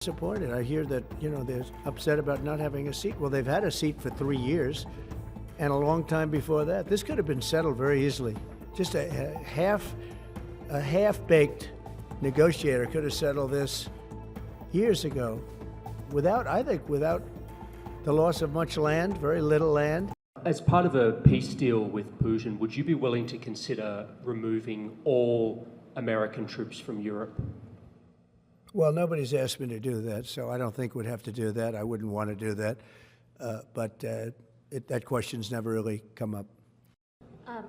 Disappointed. I hear that, they're upset about not having a seat. Well, they've had a seat for 3 years and a long time before that. This could have been settled very easily. Just a half-baked negotiator could have settled this years ago without the loss of much land, very little land. As part of a peace deal with Putin, would you be willing to consider removing all American troops from Europe? Well, nobody's asked me to do that, so I don't think we'd have to do that. I wouldn't want to do that, but that question's never really come up.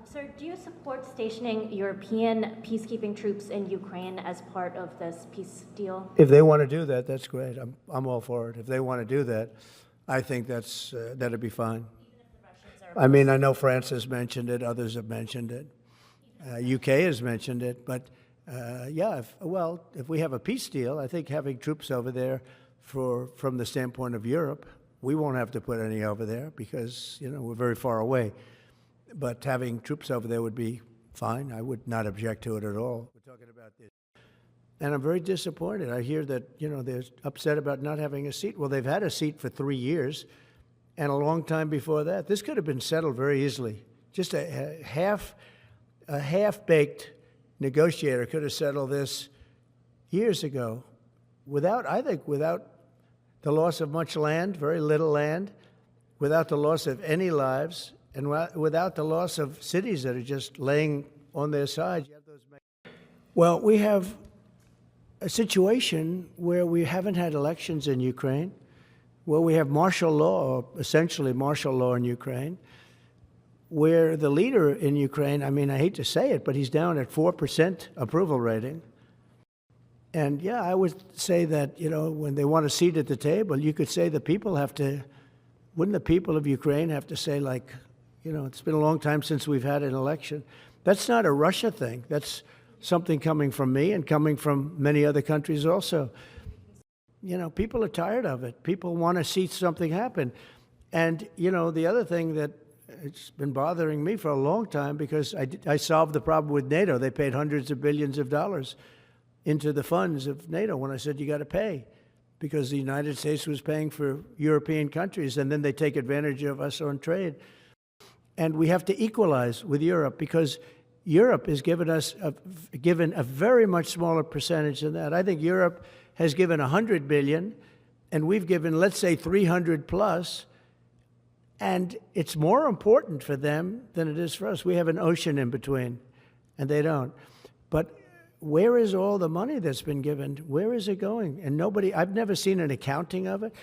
Sir, do you support stationing European peacekeeping troops in Ukraine as part of this peace deal? If they want to do that, that's great. I'm all for it. If they want to do that, I think that'd be fine. I mean, I know France has mentioned it. Others have mentioned it. UK has mentioned it, but. If we have a peace deal, I think having troops over there from the standpoint of Europe, we won't have to put any over there because, we're very far away. But having troops over there would be fine. I would not object to it at all. We're talking about this. And I'm very disappointed. I hear that, they're upset about not having a seat. Well, they've had a seat for 3 years and a long time before that. This could have been settled very easily. Just a half-baked negotiator could have settled this years ago without the loss of much land, very little land, without the loss of any lives, and without the loss of cities that are just laying on their side. Well, we have a situation where we haven't had elections in Ukraine, where we have martial law, or essentially martial law in Ukraine, where the leader in Ukraine, I mean, I hate to say it, but he's down at 4% approval rating. And yeah, I would say that, when they want a seat at the table, you could say the people wouldn't the people of Ukraine have to say, like, it's been a long time since we've had an election. That's not a Russia thing. That's something coming from me and coming from many other countries also. People are tired of it. People want to see something happen. And, the other thing that it's been bothering me for a long time because I solved the problem with NATO. They paid hundreds of billions of dollars into the funds of NATO when I said you got to pay because the United States was paying for European countries and then they take advantage of us on trade. And we have to equalize with Europe because Europe has given a very much smaller percentage than that. I think Europe has given 100 billion and we've given, let's say, 300 plus. And it's more important for them than it is for us. We have an ocean in between, and they don't. But where is all the money that's been given? Where is it going? And I've never seen an accounting of it.